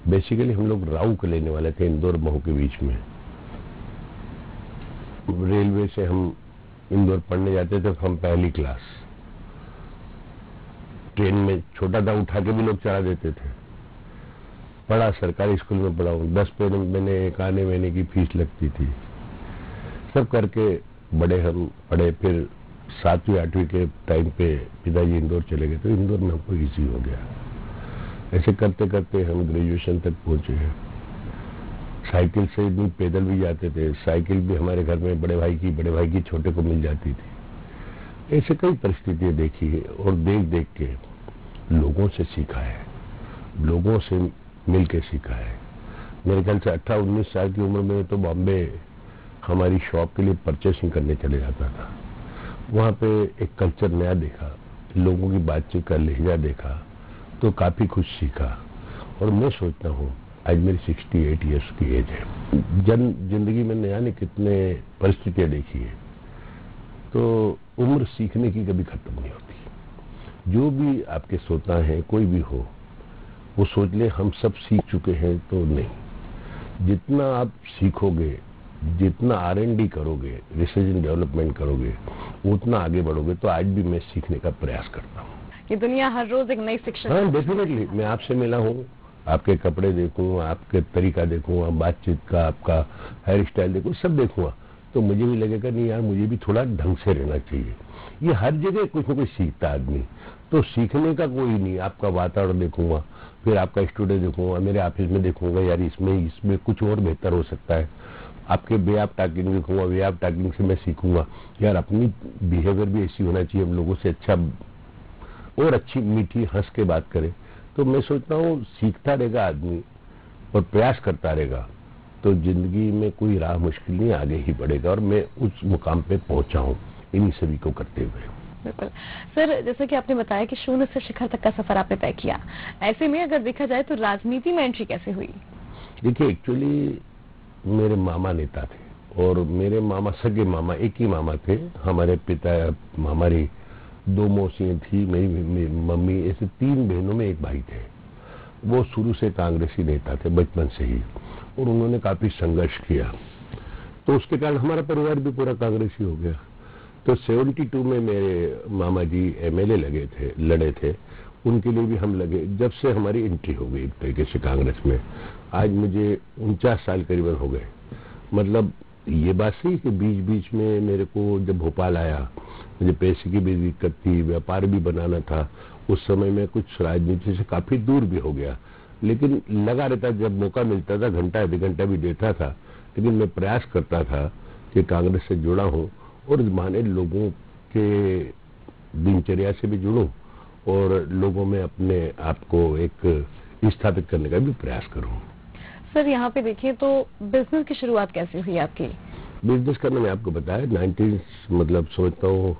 Basically हम लोग राऊ को लेने वाले थे इंदौर महू के बीच में। रेलवे से हम इंदौर पढ़ने जाते थे, हम पहली क्लास ट्रेन में छोटा था, उठा के भी लोग चढ़ा देते थे। पढ़ा, सरकारी स्कूल में पढ़ा हूँ। 10 महीने एक आने महीने की फीस लगती थी। सब करके बड़े हम पढ़े। फिर 7वीं 8वीं के टाइम पे पिताजी इंदौर चले गए, तो इंदौर में हमको इजी हो गया। ऐसे करते करते हम ग्रेजुएशन तक पहुंचे हैं। साइकिल से नहीं, पैदल भी जाते थे। साइकिल भी हमारे घर में बड़े भाई की छोटे को मिल जाती थी। ऐसे कई परिस्थितियां देखी है और देख देख के लोगों से सीखा है, लोगों से मिल के सीखा है। मेरे ख्याल से 18-19 साल की उम्र में तो बॉम्बे हमारी शॉप के लिए परचेसिंग करने चले जाता था। वहाँ पे एक कल्चर नया देखा, लोगों की बातचीत का लहजा देखा, तो काफी कुछ सीखा। और मैं सोचता हूँ आज मेरी 68 ईयर्स की एज है। जिंदगी में नया ने कितने परिस्थितियां देखी है, तो उम्र सीखने की कभी खत्म नहीं होती। जो भी आपके श्रोता हैं, कोई भी हो, वो सोच ले हम सब सीख चुके हैं, तो नहीं। जितना आप सीखोगे, जितना R&D करोगे, रिसर्च एंड डेवलपमेंट करोगे, उतना आगे बढ़ोगे। तो आज भी मैं सीखने का प्रयास करता हूँ। ये दुनिया हर रोज एक नई शिक्षा। हाँ, डेफिनेटली। मैं आपसे मिला हूँ, आपके कपड़े देखूँ, आपके तरीका देखूँ, बातचीत का, आपका हेयर स्टाइल देखूँ, सब देखूंगा, तो मुझे भी लगेगा नहीं यार, मुझे भी थोड़ा ढंग से रहना चाहिए। ये हर जगह कुछ न कुछ सीखता आदमी, तो सीखने का कोई नहीं। आपका वातावरण देखूंगा, फिर आपका स्टूडियो देखूंगा, मेरे ऑफिस में देखूंगा, यार इसमें कुछ और बेहतर हो सकता है। आपके वे ऑफ टॉकिंग देखूंगा, वे ऑफ टॉकिंग से मैं सीखूंगा, यार अपनी बिहेवियर भी ऐसी होना चाहिए, हम लोगों से अच्छा और अच्छी मीठी हंस के बात करें। तो मैं सोचता हूँ सीखता रहेगा आदमी और प्रयास करता रहेगा, तो जिंदगी में कोई राह मुश्किल नहीं, आगे ही बढ़ेगा। और मैं उस मुकाम पे पहुंचा हूँ इन्हीं सभी को करते हुए। बिल्कुल सर, जैसा कि आपने बताया कि शून्य से शिखर तक का सफर आपने तय किया, ऐसे में अगर देखा जाए तो राजनीति में एंट्री कैसे हुई? देखिए, एक्चुअली मेरे मामा नेता थे, और मेरे मामा सगे मामा एक ही मामा थे। हमारे पिता, हमारी 2 मौसियाँ थी, मेरी मम्मी, ऐसे 3 बहनों में एक भाई थे। वो शुरू से कांग्रेसी नेता थे, बचपन से ही, और उन्होंने काफी संघर्ष किया, तो उसके कारण हमारा परिवार भी पूरा कांग्रेसी हो गया। तो 72 में मेरे मामा जी MLA लड़े थे, उनके लिए भी हम लगे। जब से हमारी एंट्री हो गई एक तरीके से कांग्रेस में, आज मुझे 49 साल करीबन हो गए। मतलब ये बात सही कि बीच बीच में मेरे को जब भोपाल आया, मुझे पैसे की भी दिक्कत थी, व्यापार भी बनाना था। उस समय में कुछ राजनीति से काफी दूर भी हो गया, लेकिन लगा रहता, जब मौका मिलता था घंटा 2 घंटा भी देता था, लेकिन मैं प्रयास करता था कि कांग्रेस से जुड़ा हूं और माने लोगों के दिनचर्या से भी जुड़ूं और लोगों में अपने आप को एक स्थापित करने का भी प्रयास करूं। सर, यहाँ पे देखिए तो बिजनेस की शुरुआत कैसे हुई आपकी? बिजनेस करने में आपको बताया 90 मतलब सोचता हूँ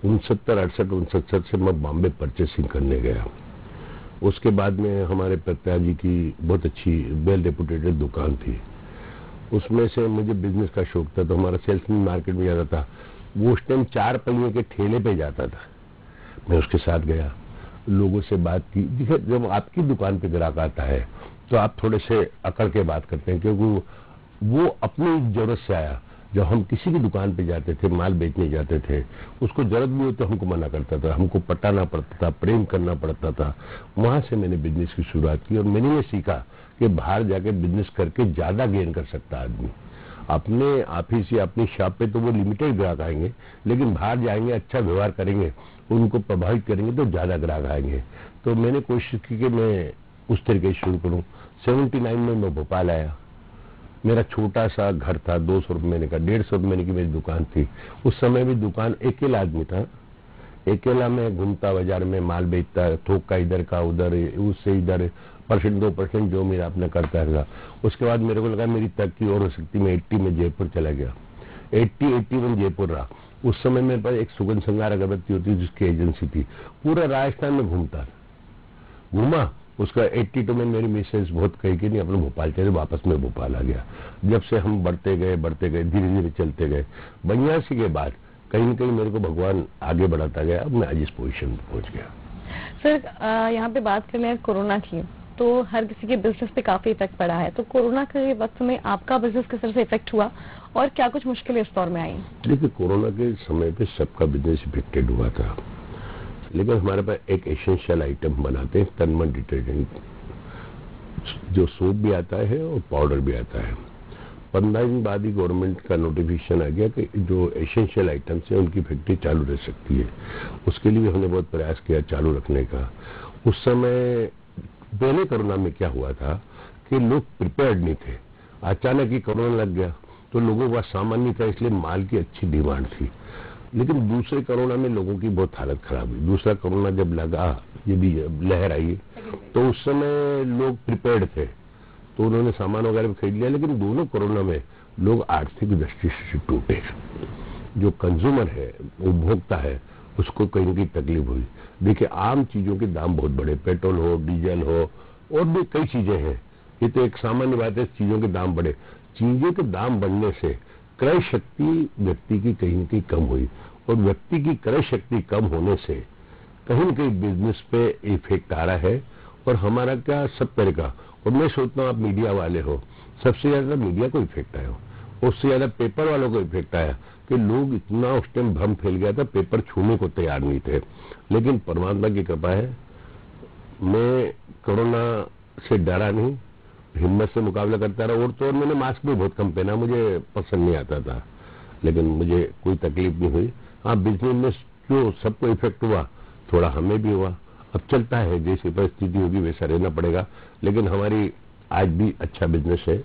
69 से मैं बॉम्बे परचेसिंग करने गया। उसके बाद में हमारे पिताजी की बहुत अच्छी वेल रेपुटेटेड दुकान थी, उसमें से मुझे बिजनेस का शौक था, तो हमारा सेल्समैन मार्केट में जाता था। वो उस टाइम 4 पहिए के ठेले पे जाता था, मैं उसके साथ गया, लोगों से बात की। देखिए, जब आपकी दुकान पे ग्राहक आता है तो आप थोड़े से अकड़ के बात करते हैं, क्योंकि वो अपनी जरूरत से आया। जब हम किसी की दुकान पे जाते थे, माल बेचने जाते थे, उसको जरूरत भी हो तो हमको मना करता था, हमको पटाना पड़ता था, प्रेम करना पड़ता था। वहां से मैंने बिजनेस की शुरुआत की और मैंने ये सीखा कि बाहर जाके बिजनेस करके ज्यादा गेन कर सकता आदमी। अपने ऑफिस या अपनी शॉप पे तो वो लिमिटेड ग्राहक आएंगे, लेकिन बाहर जाएंगे, अच्छा व्यवहार करेंगे, उनको प्रभावित करेंगे तो ज्यादा ग्राहक आएंगे। तो मैंने कोशिश की कि मैं उस तरीके से शुरू करूं। 79 में मैं भोपाल आया। मेरा छोटा सा घर था, 200 रुपये महीने का, 150 रुपये महीने की मेरी दुकान थी। उस समय भी दुकान अकेला आदमी था, अकेला मैं घूमता बाजार में, माल बेचता, थोक का इधर का उधर, उससे इधर 1% 2% जो मेरा अपना करता रहा। उसके बाद मेरे को लगा मेरी तरक्की और हो सकती, मैं 80 में जयपुर चला गया। 81 जयपुर रहा। उस समय मेरे पास एक सुगंध श्रृंगार अगरबत्ती होती जिसकी एजेंसी थी, पूरा राजस्थान में घूमता था, घूमा। उसका 82 में मेरी मिसेज बहुत कही कि नहीं अपने भोपाल चले, वापस में भोपाल आ गया। जब से हम बढ़ते गए धीरे धीरे चलते गए, 82 के बाद कहीं न कहीं मेरे को भगवान आगे बढ़ाता गया, अब मैं आज इस पोजीशन में पहुंच गया। सर, यहाँ पे बात कर लें कोरोना की, तो हर किसी के बिजनेस पे काफी इफेक्ट पड़ा है। तो कोरोना के वक्त में आपका बिजनेस किस तरह से इफेक्ट हुआ और क्या कुछ मुश्किलें इस दौर में आई? देखिए, कोरोना के समय पे सबका बिजनेस इफेक्टेड हुआ था, लेकिन हमारे पास एक एसेंशियल आइटम बनाते हैं, तनमन डिटर्जेंट, जो सोप भी आता है और पाउडर भी आता है। 15 दिन बाद ही गवर्नमेंट का नोटिफिकेशन आ गया कि जो एसेंशियल आइटम्स है उनकी फैक्ट्री चालू रह सकती है। उसके लिए हमने बहुत प्रयास किया चालू रखने का। उस समय पहले कोरोना में क्या हुआ था कि लोग प्रिपेयर्ड नहीं थे, अचानक ही कोरोना लग गया तो लोगों का सामान नहीं था, इसलिए माल की अच्छी डिमांड थी। लेकिन दूसरे कोरोना में लोगों की बहुत हालत खराब हुई। दूसरा कोरोना जब लगा, ये भी लहर आई, तो उस समय लोग प्रिपेयर्ड थे तो उन्होंने सामान वगैरह खरीद लिया। लेकिन दोनों कोरोना में लोग आर्थिक दृष्टि से टूटे। जो कंज्यूमर है, उपभोक्ता है, उसको कहीं की तकलीफ हुई। देखिए, आम चीजों के दाम बहुत बढ़े, पेट्रोल हो, डीजल हो, और भी कई चीजें हैं। ये तो एक सामान्य बात है, चीजों के दाम बढ़े। चीजों के दाम बढ़ने से क्रय शक्ति व्यक्ति की कहीं न कहीं कम हुई, और व्यक्ति की क्रय शक्ति कम होने से कहीं न कहीं बिजनेस पे इफेक्ट आ रहा है। और हमारा क्या, सब तरह का, और मैं सोचता हूँ आप मीडिया वाले हो, सबसे ज्यादा मीडिया को इफेक्ट आया हो, उससे ज्यादा पेपर वालों को इफेक्ट आया कि लोग इतना उस टाइम भ्रम फैल गया था, पेपर छूने को तैयार नहीं थे। लेकिन परमात्मा की कृपा है, मैं कोरोना से डरा नहीं, हिम्मत से मुकाबला करता रहा। और तो और मैंने मास्क भी बहुत कम पहना, मुझे पसंद नहीं आता था, लेकिन मुझे कोई तकलीफ नहीं हुई। हाँ, बिजनेस में जो सबको इफेक्ट हुआ, थोड़ा हमें भी हुआ। अब चलता है, जैसी परिस्थिति होगी वैसा रहना पड़ेगा। लेकिन हमारी आज भी अच्छा बिजनेस है।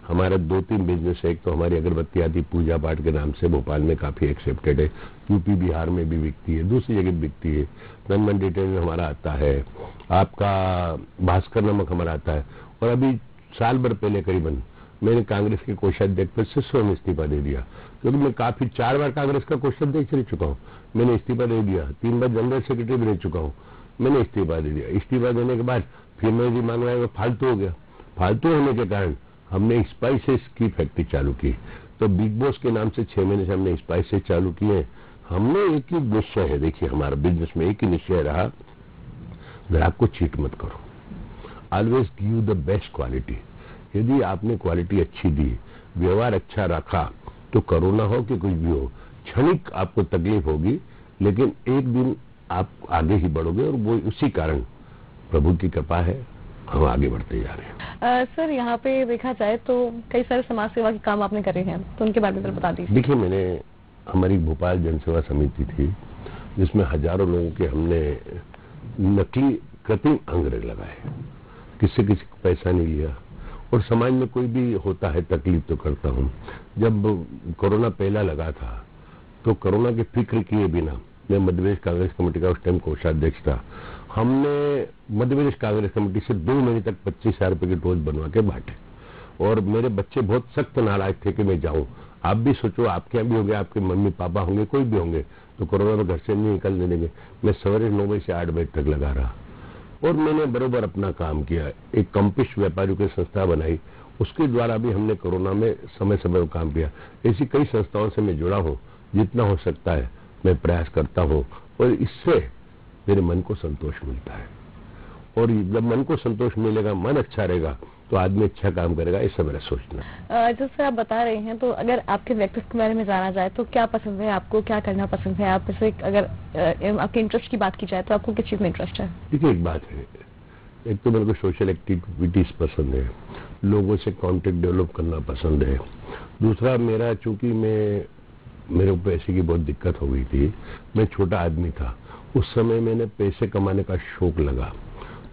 हमारा 2-3 बिजनेस है। एक तो हमारी अगरबत्ती आती पूजा पाठ के नाम से भोपाल में काफी एक्सेप्टेड है, यूपी बिहार में भी बिकती है, दूसरी जगह बिकती है। तनमन डिटर्जेंट हमारा आता है, आपका भास्कर नमक हमारा आता है। और अभी साल भर पहले करीबन मैंने कांग्रेस के कोषाध्यक्ष पद से स्वयं इस्तीफा दे दिया, क्योंकि मैं काफी 4 बार कांग्रेस का कोषाध्यक्ष रह चुका हूँ। मैंने इस्तीफा दे दिया, 3 बार जनरल सेक्रेटरी भी रह चुका हूँ, मैंने इस्तीफा दे दिया। इस्तीफा देने के बाद फिर मैं जी मांग रहा फालतू हो गया। फालतू होने के कारण हमने स्पाइसेस की फैक्ट्री चालू की। तो बिग बॉस के नाम से 6 महीने से हमने स्पाइसेस चालू किए। हमने एक ही निश्चय है, देखिए हमारा बिजनेस में एक ही निश्चय रहा, ग्राहक को चीट मत करो, always give the best quality. यदि आपने क्वालिटी अच्छी दी, व्यवहार अच्छा रखा, तो कोरोना हो कि कुछ भी हो, क्षणिक आपको तकलीफ होगी, लेकिन एक दिन आप आगे ही बढ़ोगे। और वो उसी कारण प्रभु की कृपा है, हम आगे बढ़ते जा रहे हैं। सर, यहाँ पे देखा जाए तो कई सारे समाज सेवा के काम आपने करे हैं, तो उनके बारे में बता दीजिए। देखिए, मैंने हमारी भोपाल जनसेवा समिति थी, जिसमें हजारों लोगों के हमने नकली कृत्रिम अंग लगाए, किसी को पैसा नहीं लिया। और समाज में कोई भी होता है तकलीफ तो करता हूँ। जब कोरोना पहला लगा था तो कोरोना की फिक्र किए बिना, मैं मध्य प्रदेश कांग्रेस कमेटी का उस टाइम कोषाध्यक्ष था, हमने मध्य प्रदेश कांग्रेस कमेटी से 2 महीने तक 25,000 रुपए के डोज बनवा के बांटे। और मेरे बच्चे बहुत सख्त नाराज थे कि मैं जाऊं। आप भी सोचो, आपके यहाँ भी होंगे, आपके मम्मी पापा होंगे, कोई भी होंगे, तो कोरोना में घर से नहीं निकलने देंगे। मैं सवेरे 9 बजे से 8 बजे तक लगा रहा और मैंने बरोबर अपना काम किया। एक कंपिश व्यापारियों की संस्था बनाई, उसके द्वारा भी हमने कोरोना में समय समय पर काम किया। ऐसी कई संस्थाओं से मैं जुड़ा हूँ, जितना हो सकता है मैं प्रयास करता हूँ, और इससे मेरे मन को संतोष मिलता है। और जब मन को संतोष मिलेगा, मन अच्छा रहेगा, तो आदमी अच्छा काम करेगा, ऐसा मेरा सोचना। जैसे आप बता रहे हैं, तो अगर आपके व्यक्तित्व के बारे में जाना जाए तो क्या पसंद है आपको, क्या करना पसंद है? आप जैसे अगर आपके इंटरेस्ट की बात की जाए तो आपको किस चीज में इंटरेस्ट है? देखिए, एक बात है, एक तो मेरे को सोशल एक्टिविटीज पसंद है, लोगों से कॉन्टेक्ट डेवलप करना पसंद है। दूसरा, मेरा चूंकि मेरे को पैसे की बहुत दिक्कत हो गई थी, मैं छोटा आदमी था, उस समय मैंने पैसे कमाने का शौक लगा,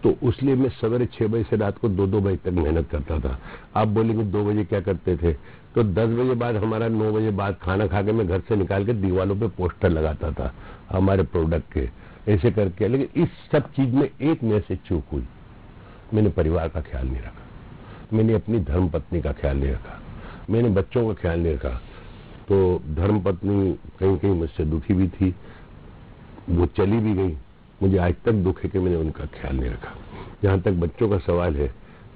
तो उसलिए मैं सवेरे 6 बजे से रात को 2-2 बजे तक मेहनत करता था। आप बोलेंगे 2 बजे क्या करते थे? तो 10 बजे बाद, हमारा 9 बजे बाद खाना खा के मैं घर से निकाल के दीवारों पे पोस्टर लगाता था हमारे प्रोडक्ट के, ऐसे करके। लेकिन इस सब चीज में एक मेरे से चूक हुई, मैंने परिवार का ख्याल नहीं रखा, मैंने अपनी धर्म पत्नी का ख्याल नहीं रखा, मैंने बच्चों का ख्याल नहीं रखा। तो धर्म पत्नी कहीं कहीं मुझसे दुखी भी थी, वो चली भी गई। मुझे आज तक दुख है कि मैंने उनका ख्याल नहीं रखा। जहां तक बच्चों का सवाल है,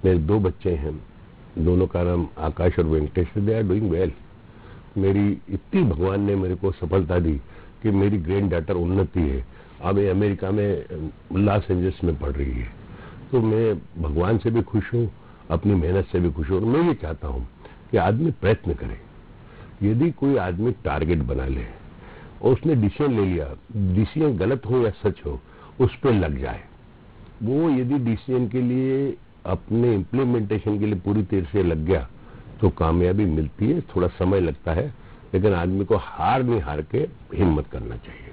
मेरे 2 बच्चे हैं, दोनों का नाम आकाश और Venkatesh, they are doing well. मेरी इतनी भगवान ने मेरे को सफलता दी कि मेरी ग्रैंड डॉटर उन्नति है, अब अमेरिका में लॉस एंजल्स में पढ़ रही है। तो मैं भगवान से भी खुश हूँ, अपनी मेहनत से भी खुश हूँ। और मैं ये चाहता हूँ कि आदमी प्रयत्न करे। यदि कोई आदमी टारगेट बना ले और उसने डिसीजन ले लिया, डिसीजन गलत हो या सच हो, उस पर लग जाए। वो यदि डिसीजन के लिए, अपने इम्प्लीमेंटेशन के लिए पूरी तरह से लग गया तो कामयाबी मिलती है। थोड़ा समय लगता है, लेकिन आदमी को हार नहीं हार के हिम्मत करना चाहिए।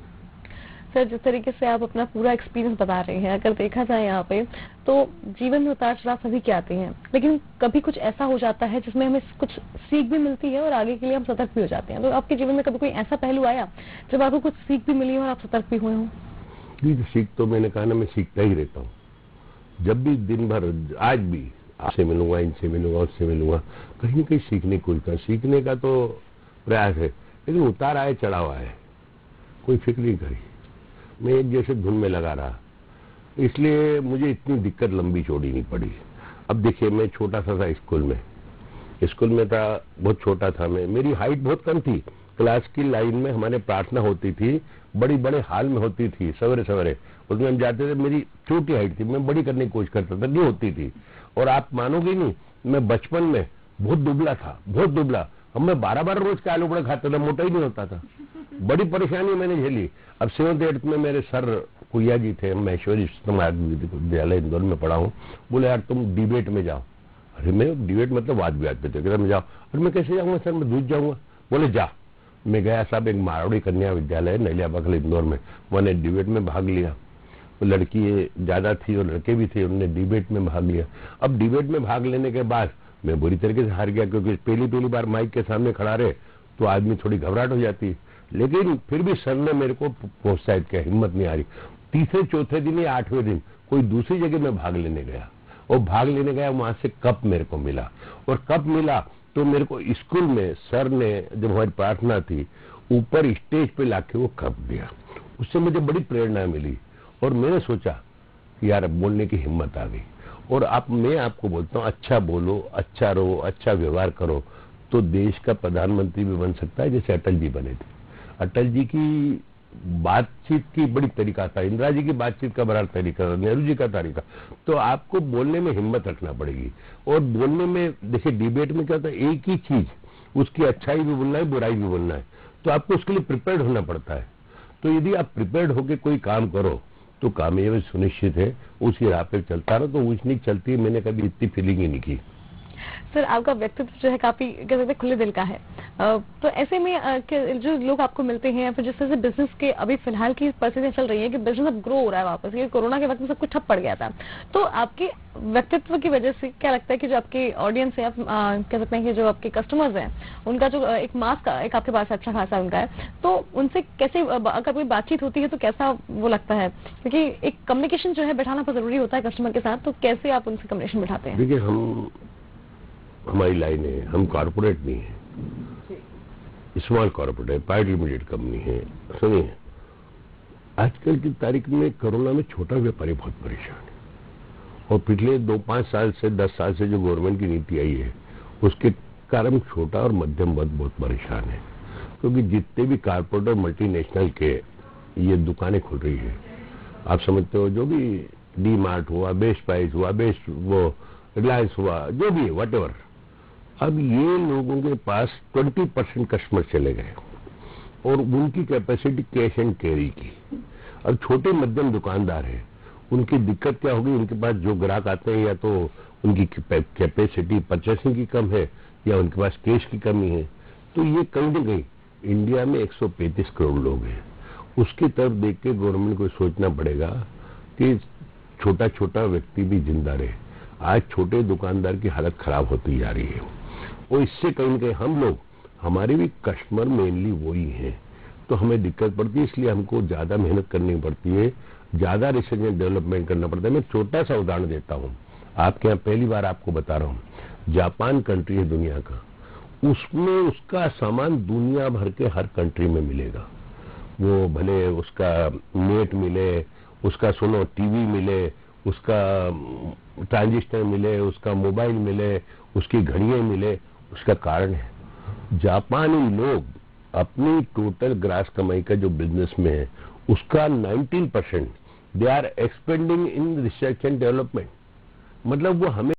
सर, जिस तरीके से आप अपना पूरा एक्सपीरियंस बता रहे हैं, अगर देखा जाए यहाँ पे तो जीवन में उतार चढ़ाव सभी के आते हैं, लेकिन कभी कुछ ऐसा हो जाता है जिसमें हमें कुछ सीख भी मिलती है और आगे के लिए हम सतर्क भी हो जाते हैं। तो आपके जीवन में कभी कोई ऐसा पहलू आया जब आपको कुछ सीख भी मिली और आप सतर्क भी हुए हों? जी, सीख तो मैंने कहा ना, मैं सीखता ही रहता हूँ। जब भी दिन भर, आज भी आपसे मिलूंगा, इनसे मिलूंगा, उससे मिलूंगा, कहीं न कहीं सीखने को सीखने का तो प्रयास है। लेकिन उतार आए चढ़ाव आए, कोई फिक्र नहीं करी। मैं एक जैसे धुन में लगा रहा, इसलिए मुझे इतनी दिक्कत लंबी चौड़ी नहीं पड़ी। अब देखिए, मैं छोटा सा था स्कूल में था, बहुत छोटा था मैं, मेरी हाइट बहुत कम थी। क्लास की लाइन में हमारे प्रार्थना होती थी, बड़ी बड़े हाल में होती थी, सवेरे सवेरे उसमें हम जाते थे। मेरी छोटी हाइट थी, मैं बड़ी करने की कोशिश करता था, नहीं होती थी। और आप मानोगे नहीं, मैं बचपन में बहुत दुबला था, बहुत दुबला। हम मैं 12 रोज के आलू बड़े खाता था, मोटा ही नहीं होता था। बड़ी परेशानी मैंने झेली। अब 7th 8th में मेरे सर कुया जी थे, महेश्वरी विद्यालय इंदौर में पढ़ा हूँ, बोले यार तुम डिबेट में जाओ। अरे मैं डिबेट मतलब वाद विवाद पे थे, कहता मैं जाओ। अरे मैं कैसे जाऊंगा सर, मैं दूध जाऊंगा। बोले जा। मैं गया साहब, एक मारवाड़ी कन्या विद्यालय नलिया बगल इंदौर में, मैंने डिबेट में भाग लिया। लड़की ज्यादा थी और लड़के भी थे, उन्होंने डिबेट में भाग लिया। अब डिबेट में भाग लेने के बाद मैं बुरी तरीके से हार गया, क्योंकि पहली बार माइक के सामने खड़ा रहे तो आदमी थोड़ी घबराहट हो जाती है। लेकिन फिर भी सर ने मेरे को प्रोत्साहित किया, हिम्मत नहीं आ रही। तीसरे चौथे दिन या 8वें दिन कोई दूसरी जगह में भाग लेने गया, और भाग लेने गया, वहां से कप मेरे को मिला। और कप मिला तो मेरे को स्कूल में सर ने, जब हमारी प्रार्थना थी, ऊपर स्टेज पे लाके वो कप दिया। उससे मुझे बड़ी प्रेरणा मिली और मैंने सोचा कि यार अब बोलने की हिम्मत आ गई। और मैं आपको बोलता हूँ, अच्छा बोलो, अच्छा रहो, अच्छा व्यवहार करो तो देश का प्रधानमंत्री भी बन सकता है, जैसे अटल जी बने थे। अटल जी की बातचीत की बड़ी तरीका था, इंदिरा जी की बातचीत का बड़ा तरीका था, नेहरू जी का तरीका। तो आपको बोलने में हिम्मत रखना पड़ेगी। और बोलने में, देखिए डिबेट में क्या होता है, एक ही चीज, उसकी अच्छाई भी बोलना है, बुराई भी बोलना है, तो आपको उसके लिए प्रिपेयर्ड होना पड़ता है। तो यदि आप प्रिपेयर्ड होकर कोई काम करो तो कामयाबी सुनिश्चित है। उसी राह पे चलता रहो तो ऊंच नीच चलती है। मैंने कभी इतनी फीलिंग ही नहीं की। सर, आपका व्यक्तित्व जो है काफी कह सकते खुले दिल का है। तो ऐसे में जो लोग आपको मिलते हैं, फिर जिस तरह से बिजनेस के अभी फिलहाल की परिस्थितियां चल रही है कि बिजनेस अब ग्रो हो रहा है वापस, ये कोरोना के वक्त में सब कुछ ठप पड़ गया था, तो आपके व्यक्तित्व की वजह से क्या लगता है कि जो आपकी ऑडियंस है, आप कह सकते हैं कि जो आपके कस्टमर्स हैं, उनका जो एक मास का एक आपके पास अच्छा खासा उनका है, तो उनसे कैसे अगर कोई बातचीत होती है तो कैसा वो लगता है? क्योंकि एक कम्युनिकेशन जो है बैठाना बहुत जरूरी होता है कस्टमर के साथ, तो कैसे आप उनसे कम्युनिकेशन बैठाते हैं? देखिए, हमारी लाइन है, हम कॉर्पोरेट नहीं है, स्मॉल कॉर्पोरेट है, प्राइवेट लिमिटेड कंपनी है। सुनिए, आजकल की तारीख में कोरोना में छोटा व्यापारी बहुत परेशान है। और पिछले 2-5 साल से 10 साल से जो गवर्नमेंट की नीति आई है, उसके कारण छोटा और मध्यम वर्ग बहुत परेशान है। क्योंकि जितने भी कॉर्पोरेट और मल्टीनेशनल के ये दुकानें खुल रही है, आप समझते हो, जो भी डी मार्ट हुआ, बेस्ट प्राइस हुआ, बेस्ट वो रिलायंस हुआ, जो भी है, व्हाटएवर, अब ये लोगों के पास 20% कस्टमर चले गए और उनकी कैपेसिटी कैश एंड कैरी की। अब छोटे मध्यम दुकानदार हैं, उनकी दिक्कत क्या होगी, उनके पास जो ग्राहक आते हैं या तो उनकी कैपेसिटी परचेसिंग की कम है या उनके पास कैश की कमी है। तो ये कहीं न कहीं इंडिया में 135 करोड़ लोग हैं, उसकी तरफ देख के गवर्नमेंट को सोचना पड़ेगा कि छोटा छोटा व्यक्ति भी जिंदा रहे। आज छोटे दुकानदार की हालत खराब होती जा रही है और इससे कहीं न कहीं हम लोग, हमारे भी कस्टमर मेनली वही हैं, तो हमें दिक्कत पड़ती है। इसलिए हमको ज्यादा मेहनत करनी पड़ती है, ज्यादा रिसर्च एंड डेवलपमेंट करना पड़ता है। मैं छोटा सा उदाहरण देता हूँ, आपके यहाँ पहली बार आपको बता रहा हूँ। जापान कंट्री है दुनिया का, उसमें उसका सामान दुनिया भर के हर कंट्री में मिलेगा। वो भले उसका नेट मिले, उसका सुनो टीवी मिले, उसका ट्रांजिस्टर मिले, उसका मोबाइल मिले, उसकी घड़ियां मिले, उसका कारण है जापानी लोग अपनी टोटल ग्रास कमाई का जो बिजनेस में है, उसका 19% they are expending in research and development. मतलब वो हमें